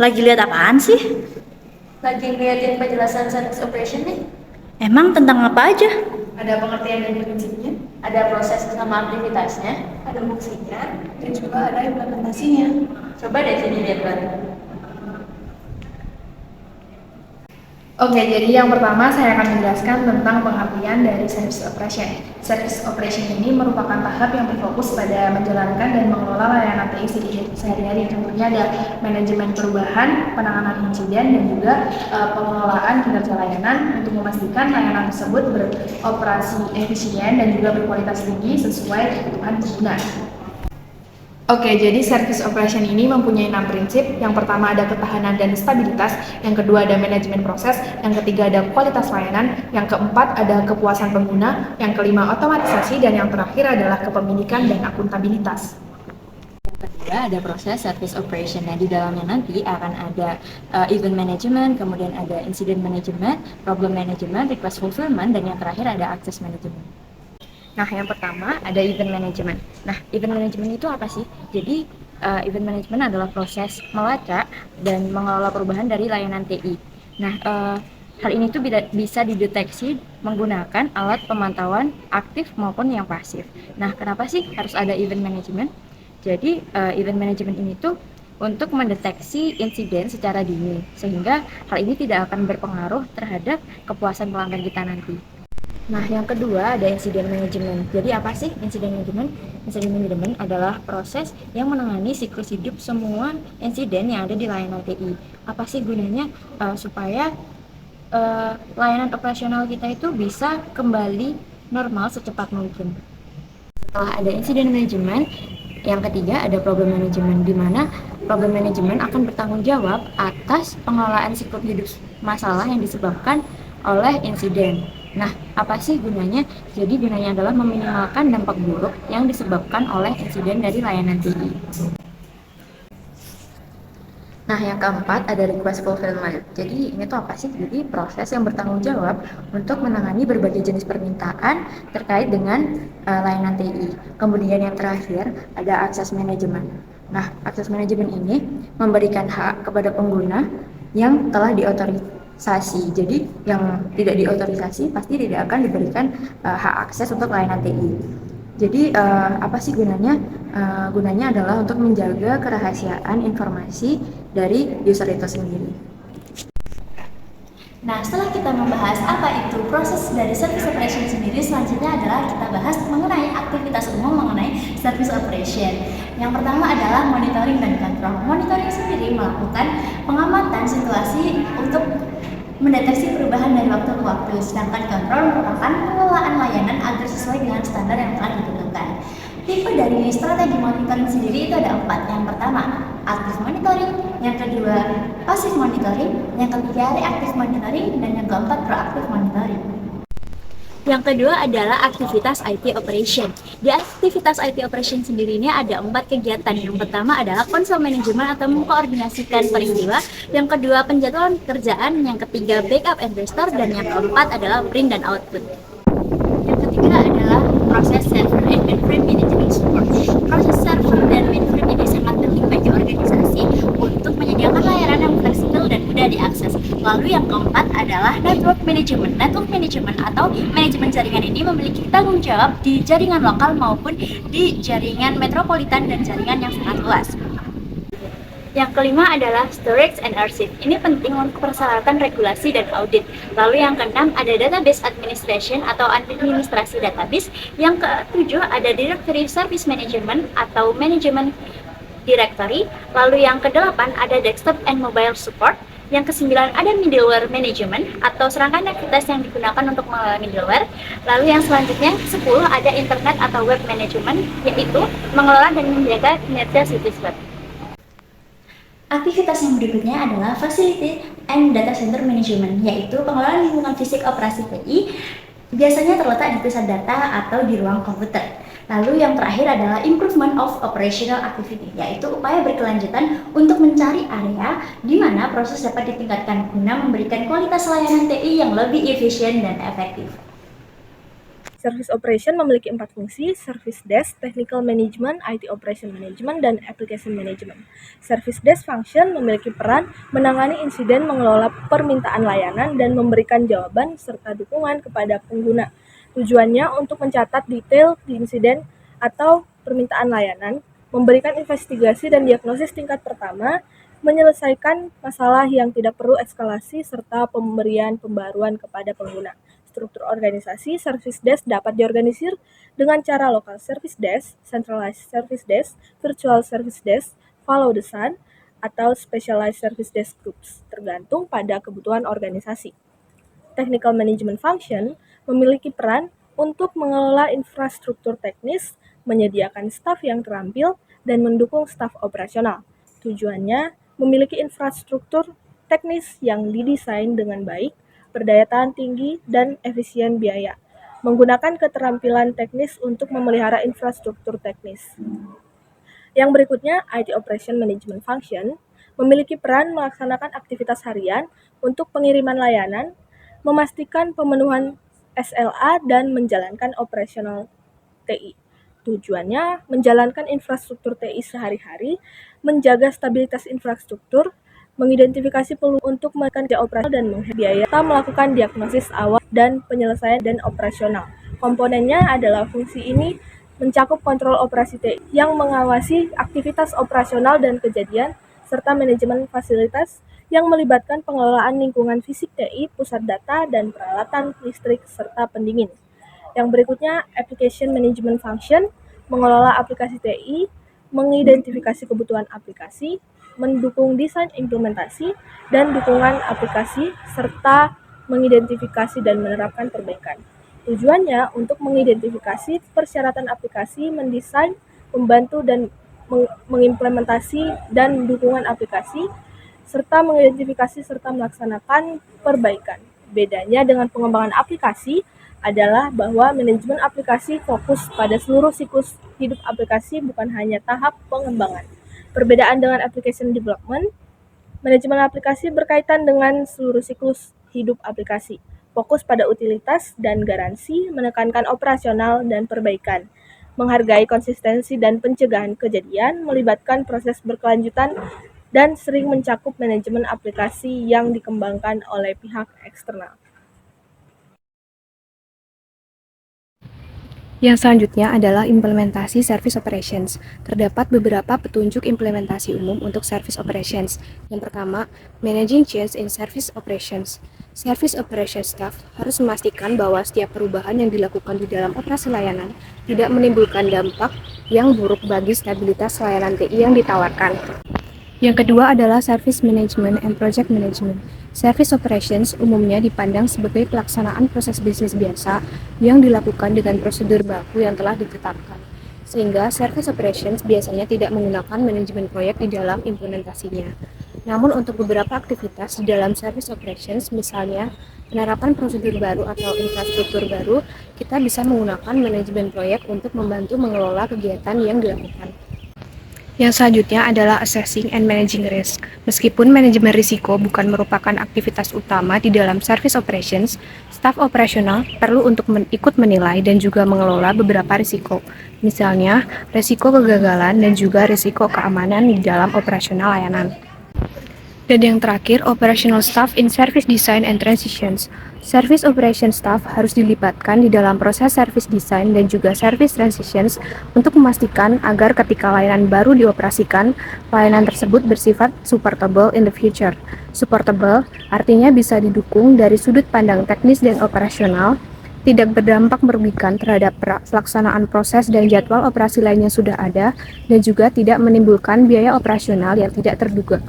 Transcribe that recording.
Lagi lihat apaan sih? Lagi ngeliatin penjelasan service operation nih. Emang tentang apa aja? Ada pengertian dan prinsipnya, ada proses sama aktivitasnya, ada fungsinya, dan juga ada implementasinya. Coba deh sini lihat bareng. Oke, jadi yang pertama saya akan menjelaskan tentang pengertian dari service operation. Service operation ini merupakan tahap yang berfokus pada menjalankan dan mengelola layanan TI sehari-hari. Contohnya ada manajemen perubahan, penanganan insiden, dan juga pengelolaan kinerja layanan untuk memastikan layanan tersebut beroperasi efisien dan juga berkualitas tinggi sesuai kebutuhan pengguna. Oke, jadi service operation ini mempunyai 6 prinsip. Yang pertama ada ketahanan dan stabilitas, yang kedua ada manajemen proses, yang ketiga ada kualitas layanan, yang keempat ada kepuasan pengguna, yang kelima otomatisasi, dan yang terakhir adalah kepemilikan dan akuntabilitas. Kedua ada proses service operation. Nah, di dalamnya nanti akan ada event management, kemudian ada incident management, problem management, request fulfillment, dan yang terakhir ada access management. Nah, yang pertama ada event management. Nah, event management itu apa sih? Jadi, event management adalah proses melacak dan mengelola perubahan dari layanan TI. Nah, hal ini tuh bisa dideteksi menggunakan alat pemantauan aktif maupun yang pasif. Nah, kenapa sih harus ada event management? Jadi, event management ini tuh untuk mendeteksi insiden secara dini, sehingga hal ini tidak akan berpengaruh terhadap kepuasan pelanggan kita nanti. Nah, yang kedua ada insiden manajemen. Jadi apa sih insiden manajemen? Insiden manajemen adalah proses yang menangani siklus hidup semua insiden yang ada di layanan TI. Apa sih gunanya? Supaya layanan operasional kita itu bisa kembali normal secepat mungkin. Setelah ada insiden manajemen, yang ketiga ada problem manajemen, di mana problem manajemen akan bertanggung jawab atas pengelolaan siklus hidup masalah yang disebabkan oleh insiden. Nah, apa sih gunanya? Jadi gunanya adalah meminimalkan dampak buruk yang disebabkan oleh insiden dari layanan TI. Nah, yang keempat ada request fulfillment. Jadi ini tuh apa sih? Jadi proses yang bertanggung jawab untuk menangani berbagai jenis permintaan terkait dengan layanan TI. Kemudian yang terakhir ada access management. Nah, access management ini memberikan hak kepada pengguna yang telah diotorisasi. Jadi yang tidak diotorisasi pasti tidak akan diberikan hak akses untuk layanan TI. Jadi apa sih gunanya? Gunanya adalah untuk menjaga kerahasiaan informasi dari user itu sendiri. Nah, setelah kita membahas apa itu proses dari service operation sendiri, selanjutnya adalah kita bahas mengenai aktivitas umum mengenai service operation. Yang pertama adalah monitoring dan kontrol. Monitoring sendiri melakukan pengamatan situasi untuk mendeteksi perubahan dari waktu ke waktu, sedangkan kontrol merupakan pengelolaan layanan agar sesuai dengan standar yang telah ditentukan. Tipe dari strategi monitoring sendiri itu ada 4. Yang pertama, aktif monitoring, yang kedua, pasif monitoring, yang ketiga, reaktif monitoring, dan yang keempat, proaktif monitoring. Yang kedua adalah aktivitas IT operation. Di aktivitas IT operation sendiri ini ada 4 kegiatan. Yang pertama adalah konsol manajemen atau mengkoordinasikan peristiwa. Yang kedua penjadwalan pekerjaan. Yang ketiga backup and restore. Dan yang keempat adalah print dan output. Yang ketiga adalah proses server and mainframe management support. Proses server dan mainframe ini sangat penting bagi organisasi untuk menyediakan layanan yang fleksibel dan mudah diakses. Lalu yang keempat adalah network management. Network management atau manajemen jaringan ini memiliki tanggung jawab di jaringan lokal maupun di jaringan metropolitan dan jaringan yang sangat luas. Yang kelima adalah storage and archive. Ini penting untuk persyaratan regulasi dan audit. Lalu yang keenam ada database administration atau administrasi database. Yang ketujuh ada directory service management atau management directory. Lalu yang kedelapan ada desktop and mobile support. Yang kesembilan ada middleware management atau serangkaian aktivitas yang digunakan untuk mengelola middleware. Lalu yang selanjutnya 10 ada internet atau web management, yaitu mengelola dan menjaga kinerja situs web. Aktivitas yang berikutnya adalah Facility and Data Center Management, yaitu pengelolaan lingkungan fisik operasi TI, biasanya terletak di pusat data atau di ruang komputer. Lalu yang terakhir adalah Improvement of Operational Activity, yaitu upaya berkelanjutan untuk mencari area di mana proses dapat ditingkatkan guna memberikan kualitas layanan TI yang lebih efisien dan efektif. Service Operation memiliki 4 fungsi: Service Desk, Technical Management, IT Operation Management, dan Application Management. Service Desk Function memiliki peran menangani insiden, mengelola permintaan layanan, dan memberikan jawaban serta dukungan kepada pengguna. Tujuannya untuk mencatat detail di insiden atau permintaan layanan, memberikan investigasi dan diagnosis tingkat pertama, menyelesaikan masalah yang tidak perlu eskalasi, serta pemberian pembaruan kepada pengguna. Struktur organisasi Service Desk dapat diorganisir dengan cara Local Service Desk, Centralized Service Desk, Virtual Service Desk, Follow the Sun, atau Specialized Service Desk Groups, tergantung pada kebutuhan organisasi. Technical Management Function memiliki peran untuk mengelola infrastruktur teknis, menyediakan staf yang terampil, dan mendukung staf operasional. Tujuannya memiliki infrastruktur teknis yang didesain dengan baik, berdaya tahan tinggi, dan efisien biaya, menggunakan keterampilan teknis untuk memelihara infrastruktur teknis. Yang berikutnya, IT Operation Management Function memiliki peran melaksanakan aktivitas harian untuk pengiriman layanan, memastikan pemenuhan SLA, dan menjalankan operasional TI. Tujuannya menjalankan infrastruktur TI sehari-hari, menjaga stabilitas infrastruktur, mengidentifikasi peluang untuk menekan biaya operasional dan menghemat biaya, serta melakukan diagnosis awal dan penyelesaian dan operasional. Komponennya adalah fungsi ini mencakup kontrol operasi TI yang mengawasi aktivitas operasional dan kejadian, serta manajemen fasilitas yang melibatkan pengelolaan lingkungan fisik TI, pusat data, dan peralatan listrik, serta pendingin. Yang berikutnya, Application Management Function mengelola aplikasi TI, mengidentifikasi kebutuhan aplikasi, mendukung desain implementasi dan dukungan aplikasi, serta mengidentifikasi dan menerapkan perbaikan. Tujuannya untuk mengidentifikasi persyaratan aplikasi, mendesain, membantu dan mengimplementasi dan dukungan aplikasi, serta mengidentifikasi serta melaksanakan perbaikan. Bedanya dengan pengembangan aplikasi adalah bahwa manajemen aplikasi fokus pada seluruh siklus hidup aplikasi, bukan hanya tahap pengembangan. Perbedaan dengan application development, manajemen aplikasi berkaitan dengan seluruh siklus hidup aplikasi, fokus pada utilitas dan garansi, menekankan operasional dan perbaikan, menghargai konsistensi dan pencegahan kejadian, melibatkan proses berkelanjutan, dan sering mencakup manajemen aplikasi yang dikembangkan oleh pihak eksternal. Yang selanjutnya adalah implementasi Service Operations. Terdapat beberapa petunjuk implementasi umum untuk Service Operations. Yang pertama, Managing Change in Service Operations. Service Operations Staff harus memastikan bahwa setiap perubahan yang dilakukan di dalam operasi layanan tidak menimbulkan dampak yang buruk bagi stabilitas layanan TI yang ditawarkan. Yang kedua adalah Service Management and Project Management. Service Operations umumnya dipandang sebagai pelaksanaan proses bisnis biasa yang dilakukan dengan prosedur baku yang telah ditetapkan. Sehingga Service Operations biasanya tidak menggunakan manajemen proyek di dalam implementasinya. Namun untuk beberapa aktivitas di dalam Service Operations, misalnya penerapan prosedur baru atau infrastruktur baru, kita bisa menggunakan manajemen proyek untuk membantu mengelola kegiatan yang dilakukan. Yang selanjutnya adalah Assessing and Managing Risk. Meskipun manajemen risiko bukan merupakan aktivitas utama di dalam Service Operations, staf operasional perlu untuk ikut menilai dan juga mengelola beberapa risiko. Misalnya, risiko kegagalan dan juga risiko keamanan di dalam operasional layanan. Dan yang terakhir, Operational Staff in Service Design and Transitions. Service Operation Staff harus dilibatkan di dalam proses service design dan juga service transitions untuk memastikan agar ketika layanan baru dioperasikan, layanan tersebut bersifat supportable in the future. Supportable artinya bisa didukung dari sudut pandang teknis dan operasional, tidak berdampak merugikan terhadap pelaksanaan proses dan jadwal operasi lain yang sudah ada, dan juga tidak menimbulkan biaya operasional yang tidak terduga.